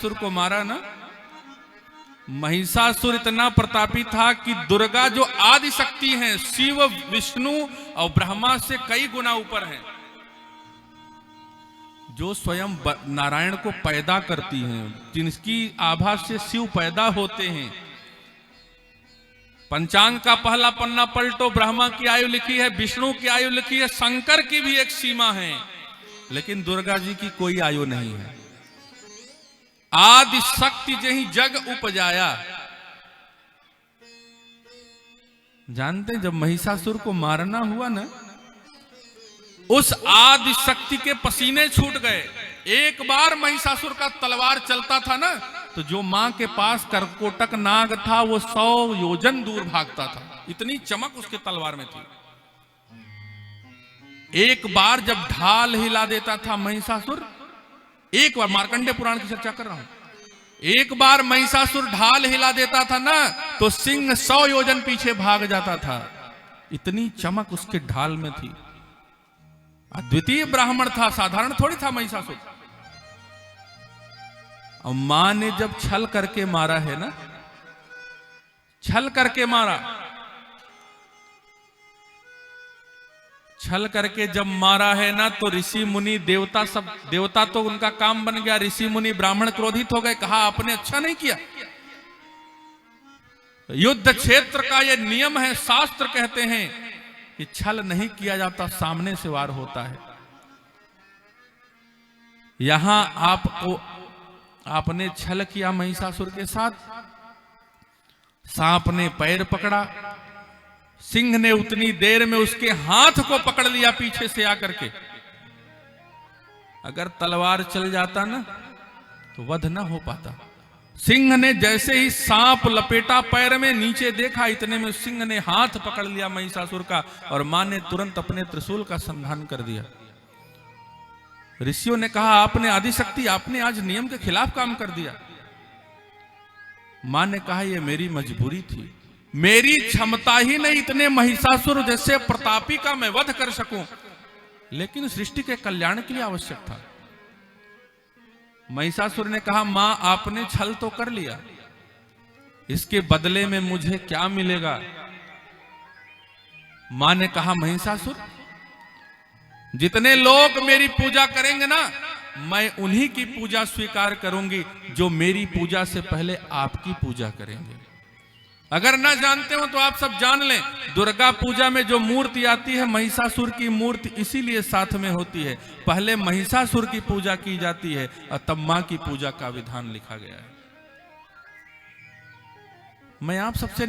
महिषासुर को मारा ना, महिषासुर इतना प्रतापी था कि दुर्गा जो आदि शक्ति हैं, शिव विष्णु और ब्रह्मा से कई गुना ऊपर हैं, जो स्वयं नारायण को पैदा करती हैं, जिनकी आभा से शिव पैदा होते हैं। पंचांग का पहला पन्ना पलटो, ब्रह्मा की आयु लिखी है, विष्णु की आयु लिखी है, शंकर की भी एक सीमा है, लेकिन दुर्गा जी की कोई आयु नहीं है। आदि शक्ति जही जग उपजाया। जानते जब महिषासुर को मारना हुआ ना, उस आदि शक्ति के पसीने छूट गए। एक बार महिषासुर का तलवार चलता था ना, तो जो मां के पास करकोटक नाग था वो 100 योजन दूर भागता था, इतनी चमक उसके तलवार में थी। एक बार जब ढाल हिला देता था महिषासुर, एक बार, मार्कंडेय पुराण की चर्चा कर रहा हूं, एक बार महिषासुर ढाल हिला देता था ना, तो सिंह 100 योजन पीछे भाग जाता था, इतनी चमक उसके ढाल में थी। अद्वितीय ब्राह्मण था, साधारण थोड़ी था महिषासुर। और मां ने जब छल करके मारा है ना, छल करके मारा, छल करके जब मारा है ना, तो ऋषि मुनि देवता सब, देवता तो उनका काम बन गया, ऋषि मुनि ब्राह्मण क्रोधित हो गए, कहा आपने अच्छा नहीं किया। युद्ध क्षेत्र का ये नियम है, शास्त्र कहते हैं कि छल नहीं किया जाता, सामने से वार होता है। यहां आपने छल किया महिषासुर के साथ, सांप ने पैर पकड़ा, सिंह ने उतनी देर में उसके हाथ को पकड़ लिया पीछे से आकर के। अगर तलवार चल जाता ना, तो वध ना हो पाता। सिंह ने जैसे ही सांप लपेटा पैर में, नीचे देखा, इतने में सिंह ने हाथ पकड़ लिया महिषासुर का, और मां ने तुरंत अपने त्रिशूल का संधान कर दिया। ऋषियों ने कहा आपने आदिशक्ति, आपने आज नियम के खिलाफ काम कर दिया। मां ने कहा यह मेरी मजबूरी थी, मेरी क्षमता ही नहीं इतने महिषासुर जैसे प्रतापी का मैं वध कर सकूं, लेकिन सृष्टि के कल्याण के लिए आवश्यक था। महिषासुर ने कहा मां आपने छल तो कर लिया, इसके बदले में मुझे क्या मिलेगा। मां ने कहा महिषासुर, जितने लोग मेरी पूजा करेंगे ना, मैं उन्हीं की पूजा स्वीकार करूंगी जो मेरी पूजा से पहले आपकी पूजा करेंगे। अगर ना जानते हो तो आप सब जान लें, दुर्गा पूजा में जो मूर्ति आती है, महिषासुर की मूर्ति इसीलिए साथ में होती है। पहले महिषासुर की पूजा की जाती है और तब मां की पूजा का विधान लिखा गया है। मैं आप सबसे